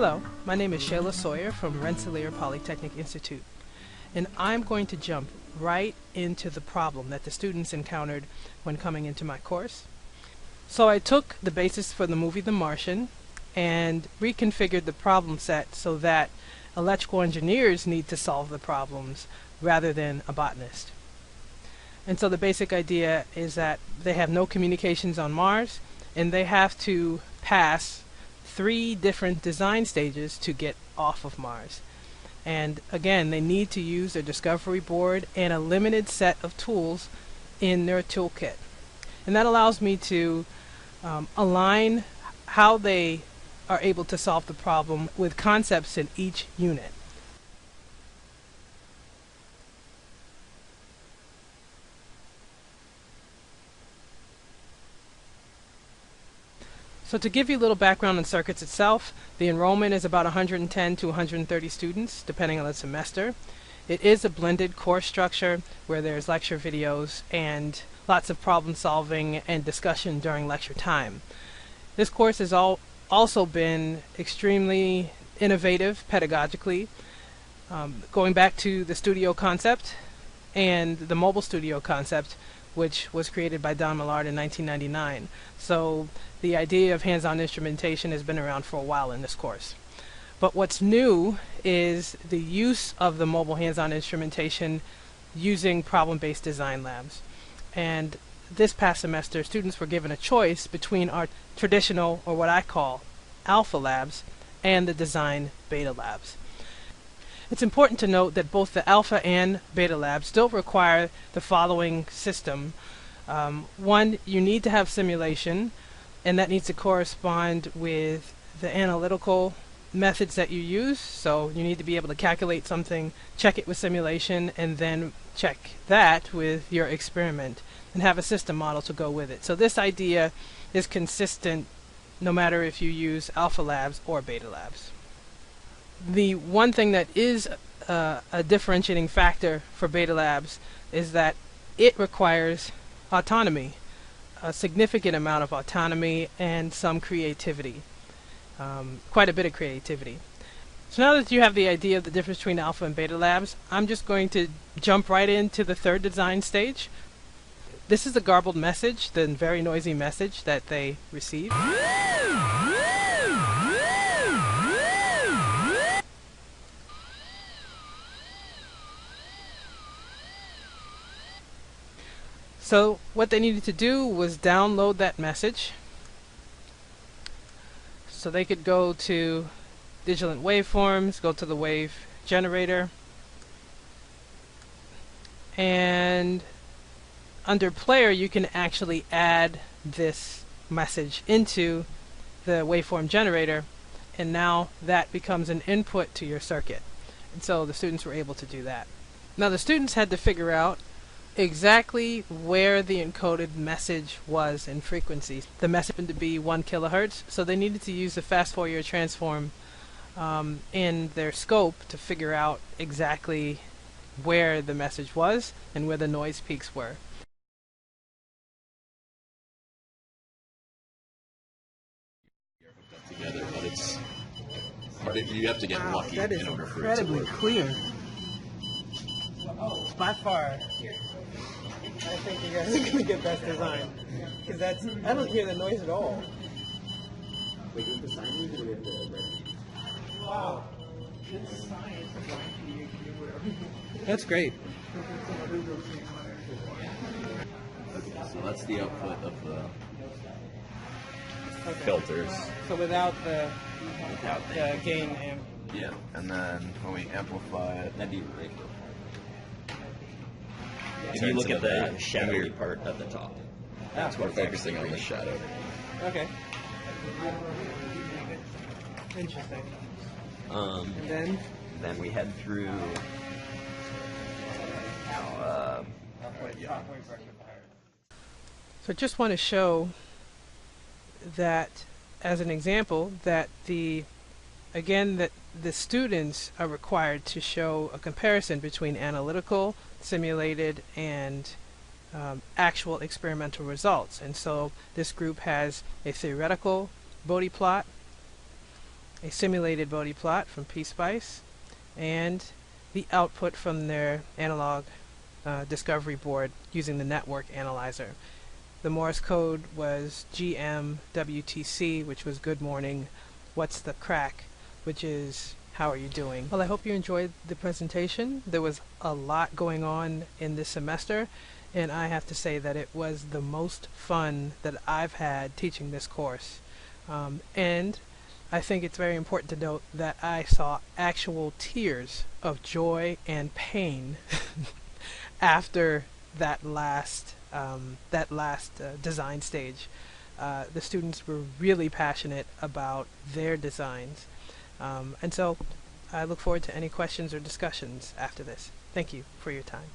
Hello, my name is Sawyer from Rensselaer Polytechnic Institute, and I'm going to jump right into the problem that the students encountered when coming into my course. So I took the basis for the movie The Martian and reconfigured the problem set so that electrical engineers need to solve the problems rather than a botanist. And so the basic idea is that they have no communications on Mars, and they have to pass 3 different design stages to get off of Mars. And again, they need to use their discovery board and a limited set of tools in their toolkit. And that allows me to align how they are able to solve the problem with concepts in each unit. So to give you a little background on circuits itself, the enrollment is about 110 to 130 students, depending on the semester. It is a blended course structure where there's lecture videos and lots of problem solving and discussion during lecture time. This course has also been extremely innovative pedagogically, going back to the studio concept and the mobile studio concept, which was created by Don Millard in 1999. So the idea of hands-on instrumentation has been around for a while in this course. But what's new is the use of the mobile hands-on instrumentation using problem-based design labs. And this past semester, students were given a choice between our traditional, or what I call, alpha labs and the design beta labs. It's important to note that both the alpha and beta labs still require the following system. One, you need to have simulation, and that needs to correspond with the analytical methods that you use. So you need to be able to calculate something, check it with simulation, and then check that with your experiment, and have a system model to go with it. So this idea is consistent no matter if you use alpha labs or beta labs. The one thing that is a differentiating factor for beta labs is that it requires autonomy, a significant amount of autonomy and some creativity, quite a bit of creativity. So now that you have the idea of the difference between alpha and beta labs, I'm just going to jump right into the third design stage. This is the garbled message, the very noisy message that they receive. So what they needed to do was download that message. So they could go to Digital Waveforms, go to the wave generator, and under player you can actually add this message into the waveform generator, and now that becomes an input to your circuit. And so the students were able to do that. Now the students had to figure out exactly where the encoded message was in frequency. The message happened to be 1 kilohertz, so they needed to use the fast Fourier transform in their scope to figure out exactly where the message was and where the noise peaks were. Together, but it's hard. You have to get lucky That is in order for it to incredibly work. clear. By far, I think you guys are going to get best design, because I don't hear the noise at all. Wow. That's great. So that's the output of the Okay. filters. So without the gain amp. Yeah, and then when we amplify it, That'd be really cool. it If you turns look at into the that. shadowy And part at the top. That's we're focusing on the shadow. Okay. Interesting. And Then we head through. So I just want to show that, as an example, that the students are required to show a comparison between analytical, simulated, and actual experimental results. And so this group has a theoretical Bode plot a simulated Bodhi plot from PSpice, and the output from their analog discovery board using the network analyzer. The Morse code was GMWTC, which was good morning, what's the crack, which is how are you doing. Well, I hope you enjoyed the presentation. There was a lot going on in this semester, and I have to say that it was the most fun that I've had teaching this course. And I think it's very important to note that I saw actual tears of joy and pain after that last design stage. The students were really passionate about their designs, and so I look forward to any questions or discussions after this. Thank you for your time.